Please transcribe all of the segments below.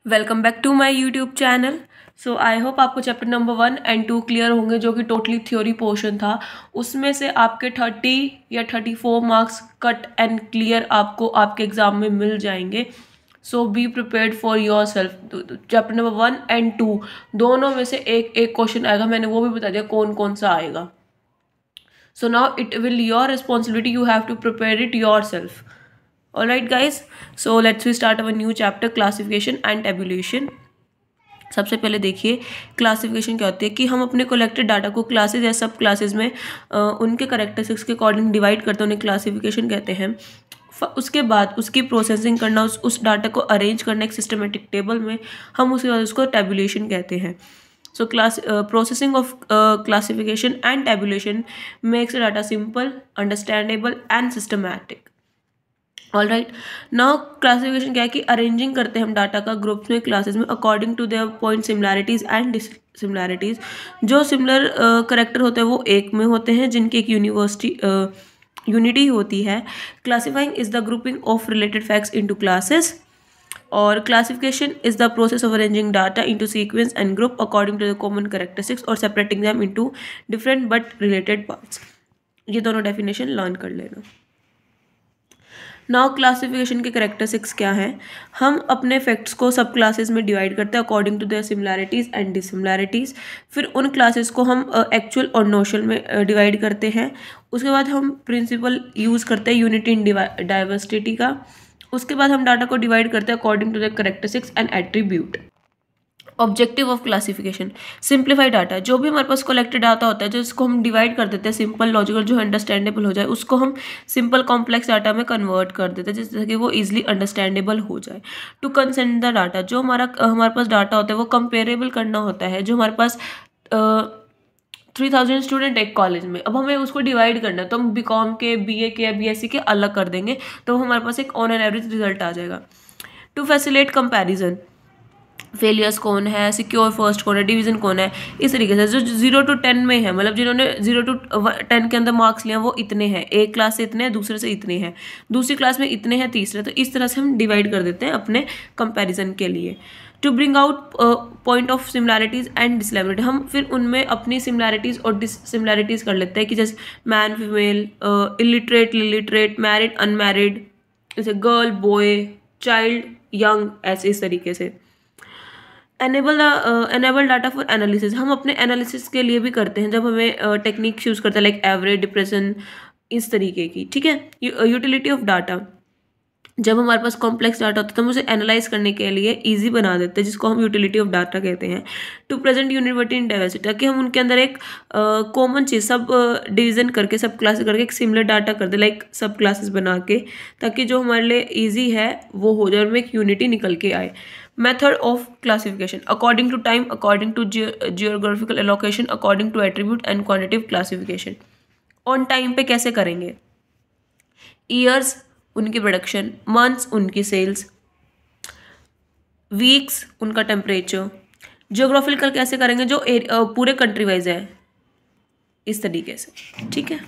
Welcome back to my YouTube channel. So I hope आपको chapter number 1 और 2 clear होंगे, जो कि टोटली थ्योरी पोर्शन था। उसमें से आपके 30 या 34 मार्क्स कट एंड क्लियर आपको आपके एग्जाम में मिल जाएंगे। So be prepared for yourself. Chapter number 1 और 2 दोनों में से एक एक क्वेश्चन आएगा। मैंने वो भी बता दिया कौन कौन सा आएगा। So now it will your responsibility, you have to prepare it yourself. Alright guys, so let's we start our new chapter, classification and tabulation। सबसे पहले देखिए क्लासिफिकेशन क्या होती है कि हम अपने कलेक्टेड डाटा को क्लासेस या सब क्लासेस में उनके करेक्टरिस्टिक्स के अकॉर्डिंग डिवाइड करते हैं, उन्हें क्लासिफिकेशन कहते हैं। उसके बाद उसकी प्रोसेसिंग करना, उस डाटा को अरेंज करना एक सिस्टमेटिक टेबल में, हम उसके बाद उसको टेबुलेशन कहते हैं। So processing of classification and tabulation makes the data simple, understandable and systematic। All right, now classification क्या है कि अरेंजिंग करते हैं हम डाटा का ग्रुप्स में, क्लासेस में, according to their point similarities and dissimilarities. जो सिमिलर करेक्टर होते हैं वो एक में होते हैं, जिनकी एक यूनिटी होती है। Classifying is the grouping of related facts into classes, और classification is the process of arranging data into sequence and group according to the common characteristics और separating them into different but related parts. ये दोनों definition learn कर लेना। Now classification के characteristics क्या हैं। हम अपने फैक्ट्स को सब क्लासेस में डिवाइड करते हैं according to their similarities and dissimilarities. फिर उन क्लासेस को हम एक्चुअल और नोशनल में डिवाइड करते हैं। उसके बाद हम प्रिंसिपल यूज़ करते हैं यूनिटी इन डाइवर्सिटी का। उसके बाद हम डाटा को डिवाइड करते हैं according to the characteristics and attribute. Objective of classification, simplify data. जो भी हमारे पास कलेक्टेड डाटा होता है, जो इसको हम डिवाइड कर देते हैं सिंपल, लॉजिकल, जो अंडरस्टैंडेबल हो जाए, उसको हम सिंपल कॉम्प्लेक्स डाटा में कन्वर्ट कर देते हैं, जिससे कि वो इजीली अंडरस्टैंडेबल हो जाए। टू कंसेंट द डाटा, जो हमारे पास डाटा होता है वो कंपेरेबल करना होता है। जो हमारे पास 3000 स्टूडेंट एक कॉलेज में, अब हमें उसको डिवाइड करना है, तो हम BCom के, BA के या BSc के अलग कर देंगे, तो हमारे पास एक ऑन एन एवरेज रिजल्ट आ जाएगा। टू फैसिलिटेट कंपैरिजन, फेलियर्स कौन है, सिक्योर फर्स्ट कौन है, डिवीजन कौन है, इस तरीके से। जो 0 to 10 में है, मतलब जिन्होंने 0 to 10 के अंदर मार्क्स लिया वो इतने हैं, एक क्लास से इतने हैं, दूसरे से इतने हैं, दूसरी क्लास में इतने हैं, तीसरे। तो इस तरह से हम डिवाइड कर देते हैं अपने कंपैरिजन के लिए। To bring out point of similarities and dissimilarity, हम फिर उनमें अपनी सिमिलैरिटीज और डिससिमिलैरिटीज कर लेते हैं कि जैसे man female, illiterate literate, married unmarried, जैसे गर्ल बॉय, चाइल्ड यंग, ऐसे इस तरीके से। एनेबल डाटा फॉर एनालिसिस, हम अपने एनालिसिस के लिए भी करते हैं जब हमें टेक्निक यूज़ करते हैं, लाइक एवरेज, डिप्रेशन, इस तरीके की। ठीक है। यूटिलिटी ऑफ डाटा, जब हमारे पास कॉम्प्लेक्स डाटा होता है तो हम उसे एनालाइज करने के लिए इजी बना देते हैं, जिसको हम यूटिलिटी ऑफ डाटा कहते हैं। To present university in diversity, ताकि हम उनके अंदर एक कॉमन चीज़, सब डिवीजन करके, सब क्लासेस करके एक सिमिलर डाटा कर दे, लाइक सब क्लासेस बना के, ताकि जो हमारे लिए ईजी है वो हो जाए और में एक यूनिटी निकल के आए। Method of classification, according to time, according to geographical allocation, according to attribute and quantitative classification. On time पे कैसे करेंगे, ईयर्स उनकी प्रोडक्शन, मंथ्स उनकी सेल्स, वीक्स उनका टेम्परेचर। जियोग्राफिकल कैसे करेंगे, जो पूरे कंट्री वाइज है, इस तरीके से। ठीक है।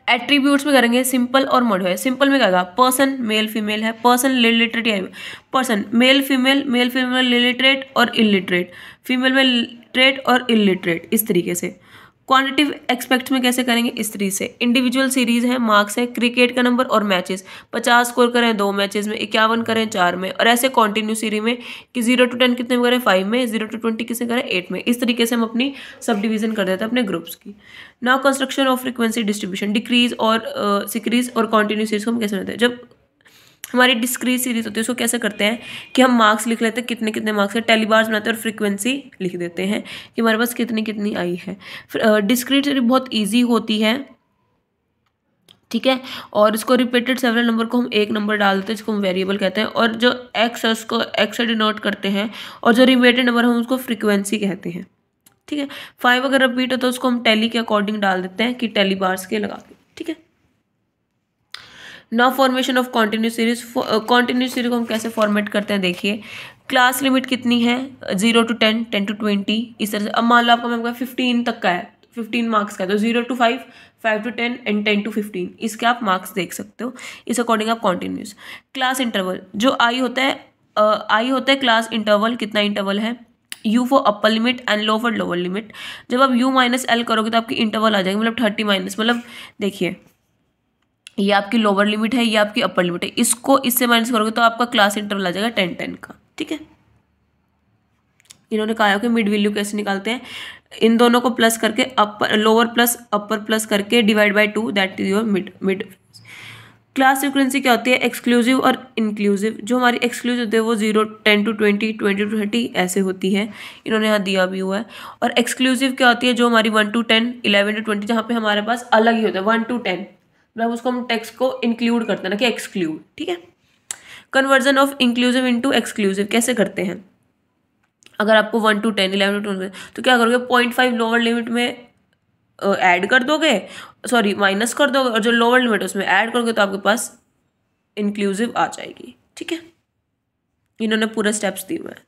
एट्रीब्यूट्स में करेंगे सिंपल और मॉडिफाई। सिंपल में क्या होगा, पर्सन मेल फीमेल है, पर्सन लिटरेट या पर्सन मेल फीमेल लिटरेट और इलिटरेट, फीमेल में लिटरेट और इलिटरेट, इस तरीके से। क्वांटिटिव एक्सपेक्ट में कैसे करेंगे, इस तरीके से। इंडिविजुअल सीरीज है, मार्क्स है, क्रिकेट का नंबर और मैचेस, 50 स्कोर करें 2 मैचेस में, 51 करें 4 में, और ऐसे कॉन्टिन्यू सीरीज में कि 0 to 10 कितने में करें 5 में, 0 to 20 कितने करें 8 में। इस तरीके से हम अपनी सब डिवीजन कर देते हैं अपने ग्रुप्स की। Now construction of frequency distribution, decrease और सिक्रीज और कॉन्टिन्यू सीरीज को हम कैसे करते हैं। जब हमारी डिस्क्रीज सीरीज होती है उसको कैसे करते हैं कि हम मार्क्स लिख लेते हैं, कितने कितने मार्क्स है, टेलीबार्स बनाते हैं और फ्रीक्वेंसी लिख देते हैं कि हमारे पास कितनी कितनी आई है। डिस्क्रीट सीरीज बहुत इजी होती है। ठीक है। और इसको रिपीटेड सेवरल नंबर को हम एक नंबर डाल देते हैं, जिसको हम वेरिएबल कहते हैं, और जो एक्स है उसको एक्स से डिनोट करते हैं, और जो रिमेटेड नंबर हम उसको फ्रीक्वेंसी कहते हैं। ठीक है। 5 अगर रिपीट हो तो उसको हम टेली के अकॉर्डिंग डाल देते हैं कि टेली बार्स के लगा के। ठीक है। Now formation of continuous series, continuous series को हम कैसे फॉर्मेट करते हैं, देखिए। क्लास लिमिट कितनी है, 0 to 10, 10 to 20, इस तरह से। अब मान लो आपका मैं 15 तक का है, 15 मार्क्स का है, तो 0 to 5, 5 to 10 एंड 10 to 15 इसके आप मार्क्स देख सकते हो। इस अकॉर्डिंग आप कॉन्टिन्यूस। क्लास इंटरवल, जो आई होता है क्लास इंटरवल, कितना इंटरवल है, u for upper limit and low for lower limit. जब आप u माइनस एल करोगे तो आपकी इंटरवल आ जाएगी, मतलब 30 माइनस, मतलब देखिए ये आपकी लोअर लिमिट है, ये आपकी अपर लिमिट है, इसको इससे माइनस करोगे तो आपका क्लास इंटरवल आ जाएगा 10 का। ठीक है, इन्होंने कहा है कि मिड वैल्यू कैसे निकालते हैं, इन दोनों को प्लस करके upper lower plus upper plus करके divide by 2, that is your mid. Class frequency क्या होती है, एक्सक्लूसिव और इंक्लूसिव। जो हमारी एक्सक्लूसिव होती है वो 0, 10 to 20, 20 to 30 ऐसे होती है, इन्होंने यहाँ दिया भी हुआ है। और एक्सक्लूसिव क्या होती है, जो हमारी 1 to 10, 11 to 20, जहाँ पे हमारे पास अलग ही होता है 1 to 10, मतलब उसको हम टेक्स्ट को इंक्लूड करते हैं ना कि एक्सक्लूड। ठीक है, conversion of inclusive into exclusive कैसे करते हैं, अगर आपको 1 to 10, 11 to 20 तो क्या करोगे, 0.5 लोअर लिमिट में ऐड कर दोगे, सॉरी माइनस कर दोगे, और जो लोअर लिमिट है उसमें ऐड करोगे तो आपके पास इंक्लूसिव आ जाएगी। ठीक है, इन्होंने पूरे स्टेप्स दिए हुए हैं,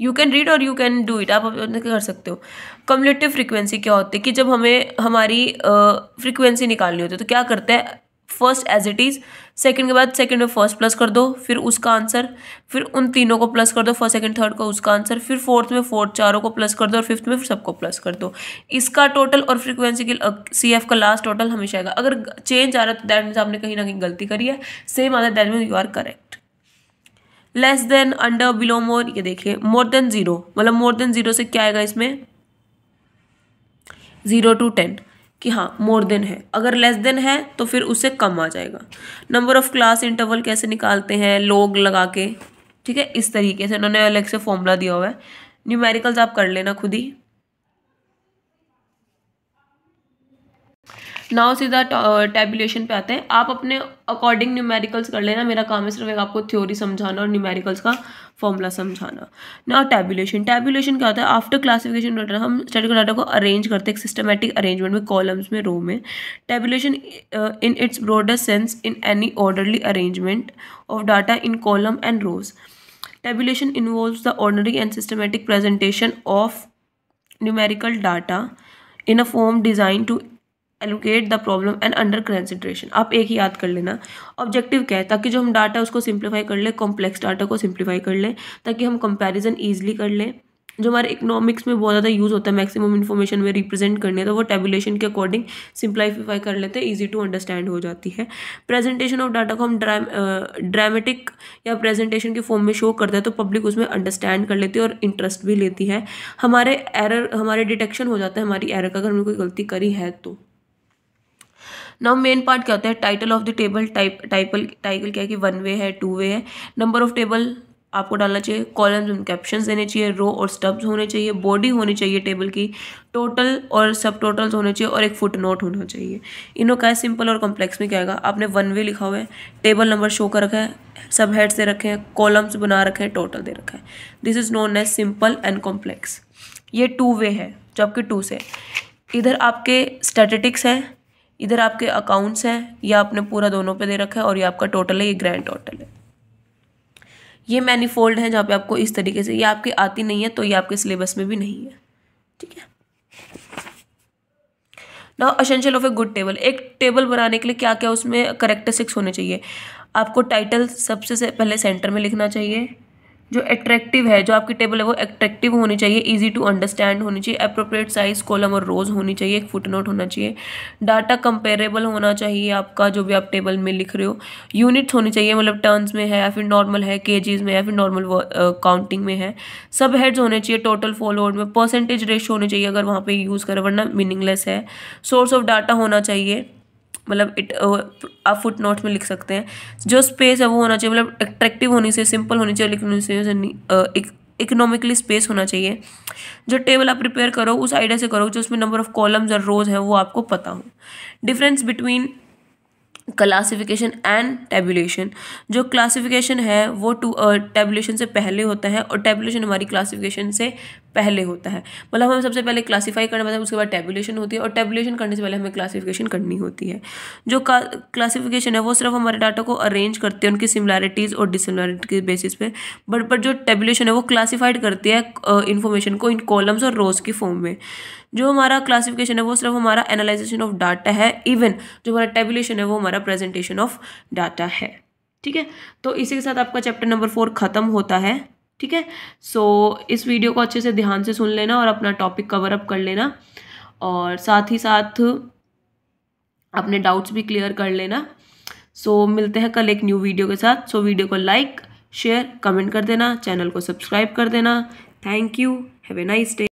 यू कैन रीड और यू कैन डू इट, आप अपने कर सकते हो। कम्युलेटिव फ्रीक्वेंसी क्या होती है कि जब हमें हमारी फ्रीक्वेंसी निकालनी होती है तो क्या करते हैं, first as it is, second के बाद सेकंड में फर्स्ट प्लस कर दो, फिर उसका आंसर, फिर उन तीनों को प्लस कर दो, फर्स्ट सेकंड थर्ड को उसका आंसर, फिर फोर्थ में फोर्थ चारों को प्लस कर दो, और फिफ्थ में फिर सबको प्लस कर दो। इसका टोटल और फ्रीक्वेंसी के CF का लास्ट टोटल हमेशा आएगा। अगर चेंज आ रहा है तो दैट मीन्स आपने कहीं ना कहीं गलती करी है, सेम आता है that means you are correct. Less than, under, below, more, ये देखिए मोर देन 0, मतलब मोर देन 0 से क्या आएगा इसमें, 0 to 10 कि हाँ मोर देन है, अगर लेस देन है तो फिर उससे कम आ जाएगा। नंबर ऑफ क्लास इंटरवल कैसे निकालते हैं, लोग लगा के। ठीक है, इस तरीके से उन्होंने अलग से फॉर्मूला दिया हुआ है, न्यूमेरिकल्स आप कर लेना खुद ही। नाउ सीधा टैबुलेशन पे आते हैं, आप अपने अकॉर्डिंग न्यूमेरिकल्स कर लेना, मेरा काम है सिर्फ एक आपको थ्योरी समझाना और न्यूमेरिकल्स का फॉर्मूला समझाना। नाउ टैबुलेशन, टैबुलेशन क्या होता है, आफ्टर क्लासिफिकेशन डाटा हम स्टैटिस्टिकल डाटा को अरेंज करते हैं एक सिस्टमैटिक अरेंजमेंट में, कॉलम्स में, रो में। Tabulation in its broadest sense in any orderly arrangement of data in column and rows. Tabulation involves the ordinary and systematic presentation of numerical data in a form design to allocate the problem and under consideration. आप एक ही याद कर लेना, objective क्या है, ताकि जो हम डाटा उसको सिंप्लीफाई कर ले, कॉम्प्लेक्स डाटा को सिंप्लीफाई कर ले, ताकि हम कंपैरिजन ईजिली कर लें। जो हमारे इकोनॉमिक्स में बहुत ज़्यादा यूज़ होता है, मैक्सिमम इन्फॉर्मेशन में रिप्रेजेंट करने है, तो वो टेबुलेशन के अकॉर्डिंग सिंप्लीफाई कर लेते हैं, ईजी टू अंडरस्टैंड हो जाती है। प्रेजेंटेशन ऑफ डाटा को हम ड्रामेटिक या प्रेजेंटेशन के फॉर्म में शो करते हैं तो पब्लिक उसमें अंडरस्टैंड कर लेती है और इंटरेस्ट भी लेती है। हमारे डिटेक्शन हो जाता है हमारी एरर का, अगर हमने कोई गलती करी है तो। नाउ मेन पार्ट क्या होता है, title of the table, title क्या है कि 1 वे है, 2 वे है। नंबर ऑफ टेबल आपको डालना चाहिए, कॉलम्स में कैप्शंस देने चाहिए, रो और स्टब्स होने चाहिए, बॉडी होनी चाहिए टेबल की, टोटल और सब टोटल्स होने चाहिए, और एक फुट नोट होना चाहिए। इन्हों का है सिंपल और कॉम्प्लेक्स में क्या आएगा, आपने 1 वे लिखा हुआ है, टेबल नंबर शो कर रखा है, सब हेड्स दे रखे हैं, कॉलम्स बना रखे हैं, टोटल दे रखा है। This is known as simple and complex. ये 2 वे है, जो आपके 2 से, इधर आपके स्टैटिस्टिक्स है, इधर आपके अकाउंट्स हैं, या आपने पूरा दोनों पे दे रखा है, और ये आपका टोटल है, ये ग्रैंड टोटल है। ये मैनीफोल्ड है जहाँ पे आपको इस तरीके से, ये आपकी आती नहीं है तो ये आपके सिलेबस में भी नहीं है। ठीक है, now essential of a good table, एक टेबल बनाने के लिए क्या क्या उसमें कैरेक्टरिस्टिक्स होने चाहिए। आपको टाइटल सबसे पहले सेंटर में लिखना चाहिए, जो अट्रैक्टिव है, जो आपकी टेबल है वो अट्रैक्टिव होनी चाहिए, इजी टू अंडरस्टैंड होनी चाहिए, अप्रोप्रिएट साइज कॉलम और रोज होनी चाहिए, एक फुटनोट होना चाहिए, डाटा कंपेरेबल होना चाहिए आपका जो भी आप टेबल में लिख रहे हो, यूनिट्स होनी चाहिए, मतलब टर्न्स में है या फिर नॉर्मल है, केजीज में या फिर नॉर्मल काउंटिंग में है, सब हेड्स होने चाहिए, टोटल फॉलोड में, परसेंटेज रेशियो होनी चाहिए अगर वहाँ पे यूज़ करें, वरना मीनिंगलेस है, सोर्स ऑफ डाटा होना चाहिए, मतलब आप फुट नोट्स में लिख सकते हैं, जो स्पेस है वो होना चाहिए, मतलब अट्रैक्टिव होनी चाहिए, सिंपल होनी चाहिए, लिखने से इकोनॉमिकली स्पेस होना चाहिए। जो टेबल आप प्रिपेयर करो उस आइडिया से करो जो उसमें नंबर ऑफ कॉलम्स और रोज हैं वो आपको पता हो। Difference between classification and tabulation, जो क्लासिफिकेशन है वो टैबुलेशन से पहले होता है और टेबुलेशन हमारी क्लासिफिकेशन से पहले होता है। मतलब हमें सबसे पहले क्लासीफाई करना पड़ता है, उसके बाद टेबुलेशन होती है, और टेबुलेशन करने से पहले हमें क्लासिफिकेशन करनी होती है। जो क्लासिफिकेशन है वो सिर्फ हमारे डाटा को अरेंज करते हैं उनकी सिमिलैरिटीज़ और डिसिमिलैरिटी के बेसिस पे, बट जो टेबुलेशन है वो क्लासीफाइड करती है इन्फॉर्मेशन को इन कॉलम्स और रोज की फॉर्म में। जो हमारा क्लासिफिकेशन है वो सिर्फ हमारा एनालाइजेशन ऑफ डाटा है, इवन जो हमारा टेबुलेशन है वो हमारा प्रेजेंटेशन ऑफ डाटा है। ठीक है, तो इसी के साथ आपका चैप्टर नंबर 4 खत्म होता है। ठीक है, सो इस वीडियो को अच्छे से ध्यान से सुन लेना और अपना टॉपिक कवर अप कर लेना, और साथ ही साथ अपने डाउट्स भी क्लियर कर लेना। सो मिलते हैं कल एक न्यू वीडियो के साथ। सो वीडियो को लाइक, शेयर, कमेंट कर देना, चैनल को सब्सक्राइब कर देना। Thank you, have a nice day.